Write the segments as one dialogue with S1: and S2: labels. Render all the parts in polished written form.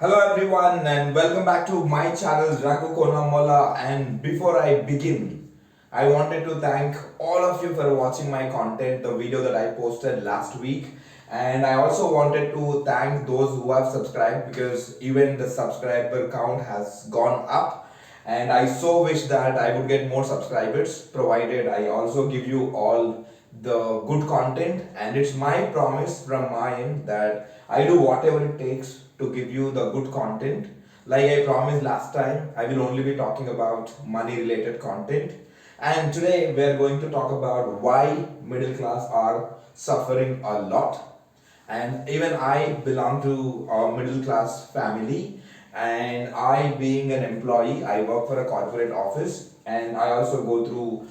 S1: Hello everyone and welcome back to my channel Raghu Konamola, and before I begin I wanted to thank all of you for watching my content, the video that I posted last week, and I also wanted to thank those who have subscribed because even the subscriber count has gone up, and I so wish that I would get more subscribers provided I also give you all the good content. And it's my promise from my end that I do whatever it takes to give you the good content. Like I promised last time, I will only be talking about money related content. And today we are going to talk about why middle class are suffering a lot. And even I belong to a middle class family, and I being an employee, I work for a corporate office, and I also go through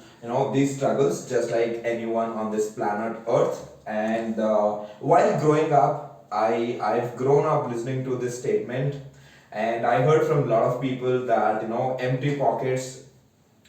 S1: these struggles just like anyone on this planet earth. And while growing up, I've grown up listening to this statement, and I heard from a lot of people that empty pockets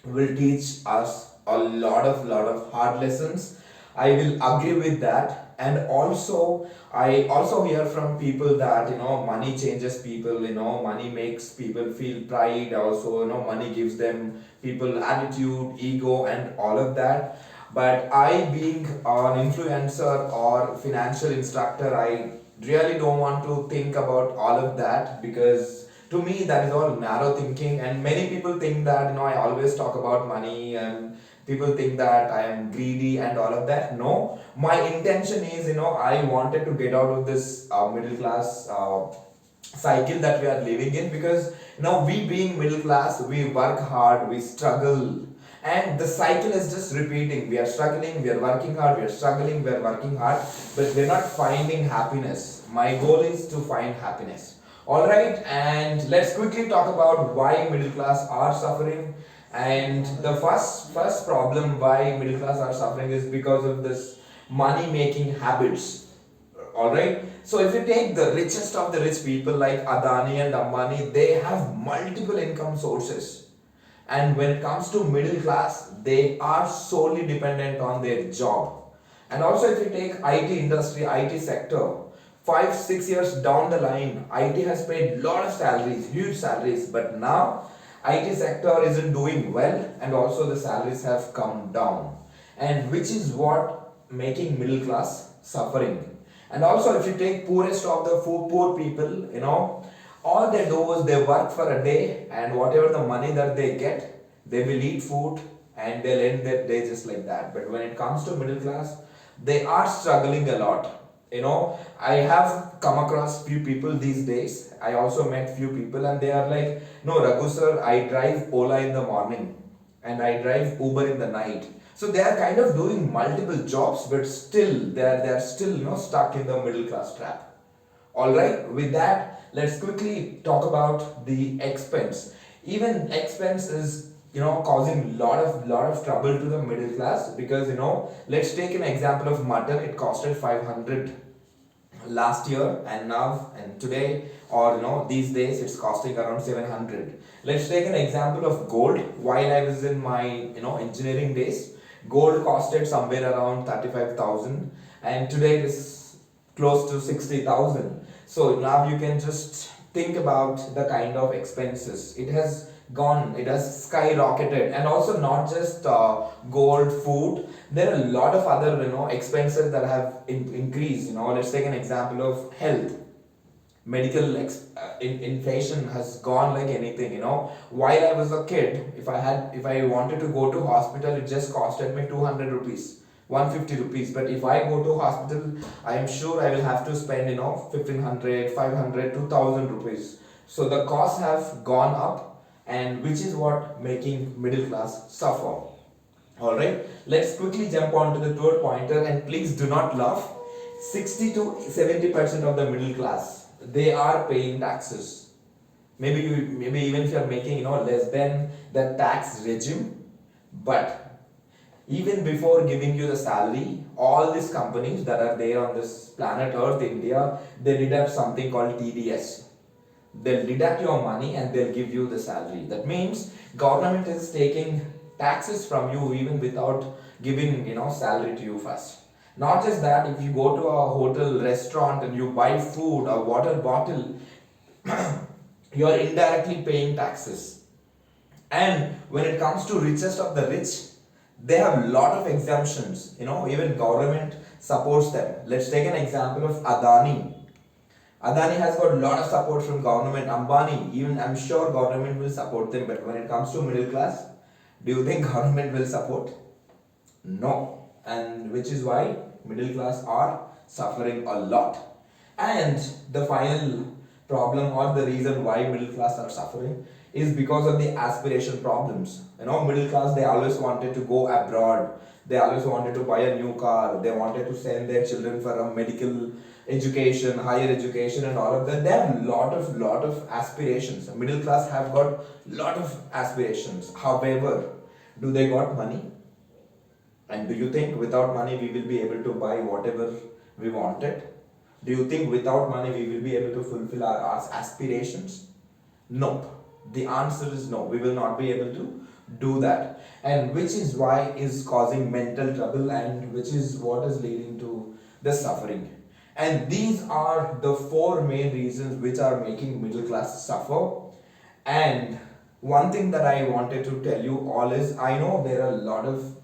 S1: will teach us a lot of hard lessons. I will agree with that. And also I also hear from people that money changes people, money makes people feel pride, also money gives them people attitude, ego, and all of that. But I, being an influencer or financial instructor, I really don't want to think about all of that, because to me that is all narrow thinking. And many people think that I always talk about money, and people think that I am greedy and all of that. No, my intention is I wanted to get out of this middle class cycle that we are living in, because now we being middle class, we work hard, we struggle, and the cycle is just repeating. We are struggling, we are working hard, we are struggling, we are working hard, but we're not finding happiness. My goal is to find happiness. All right, and let's quickly talk about why middle class are suffering. And the first problem why middle class are suffering is because of this money making habits. All right, so if you take the richest of the rich people like Adani and Ambani, they have multiple income sources. And when it comes to middle class, they are solely dependent on their job. And also if you take IT industry, IT sector, 5 6 years down the line, IT has paid lot of salaries, huge salaries, but now IT sector isn't doing well, and also the salaries have come down, and which is what making middle class suffering. And also if you take poorest of the poor people, all they do is they work for a day, and whatever the money that they get, they will eat food and they'll end their day just like that. But when it comes to middle class, they are struggling a lot. I have come across few people these days. I also met few people, and they are like, no Raghu sir, I drive Ola in the morning and I drive Uber in the night. So they are kind of doing multiple jobs, but still they are still stuck in the middle class trap. All right, with that, let's quickly talk about the expense. Even expense is causing lot of trouble to the middle class, because let's take an example of mutton. It costed 500 last year, and now and today, or these days it's costing around 700. Let's take an example of gold. While I was in my engineering days, gold costed somewhere around 35,000, and today it is close to 60,000. So now you can just think about the kind of expenses it has gone. It has skyrocketed. And also not just gold, food, there are a lot of other expenses that have increased. Let's take an example of health. Medical inflation has gone like anything. While I was a kid, if I wanted to go to hospital, it just costed me 200 rupees, 150 rupees. But if I go to hospital, I am sure I will have to spend 1500, 500, 2000 rupees. So the costs have gone up, and which is what making middle class suffer. All right, let's quickly jump on to the third pointer, and please do not laugh. 60 to 70% of the middle class, they are paying taxes. Maybe even if you are making less than the tax regime, but even before giving you the salary, all these companies that are there on this planet Earth, India, they deduct something called TDS. They'll deduct your money and they'll give you the salary. That means government is taking taxes from you even without giving salary to you first. Not just that, if you go to a hotel, restaurant, and you buy food, a water bottle, You are indirectly paying taxes. And when it comes to richest of the rich, they have lot of exemptions. Even government supports them. Let's take an example of Adani. Adani has got a lot of support from government. Ambani, even I'm sure government will support them. But when it comes to middle class, do you think government will support? No. And which is why middle class are suffering a lot. And the final problem or the reason why middle class are suffering is because of the aspiration problems. Middle class, they always wanted to go abroad. They always wanted to buy a new car. They wanted to send their children for a medical education, higher education, and all of that. They have lot of aspirations. Middle class have got lot of aspirations. However, do they got money? And do you think without money we will be able to buy whatever we wanted? Do you think without money we will be able to fulfill our aspirations? Nope. The answer is no. We will not be able to do that. And which is why is causing mental trouble, and which is what is leading to the suffering. And these are the four main reasons which are making middle class suffer. And one thing that I wanted to tell you all is, I know there are a lot of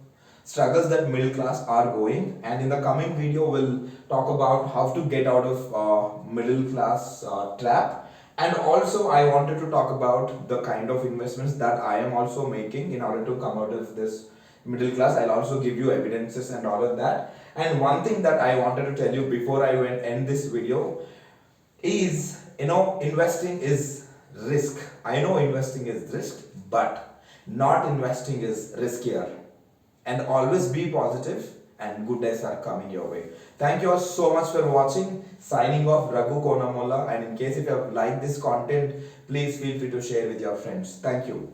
S1: struggles that middle class are going, and in the coming video we'll talk about how to get out of middle class trap. And also I wanted to talk about the kind of investments that I am also making in order to come out of this middle class. I'll also give you evidences and all of that. And one thing that I wanted to tell you before I end this video is, investing is risk. I know investing is risk, but not investing is riskier. And always be positive, and good days are coming your way. Thank you all so much for watching. Signing off, Raghu Konamolla. And in case if you have liked this content, please feel free to share with your friends. Thank you.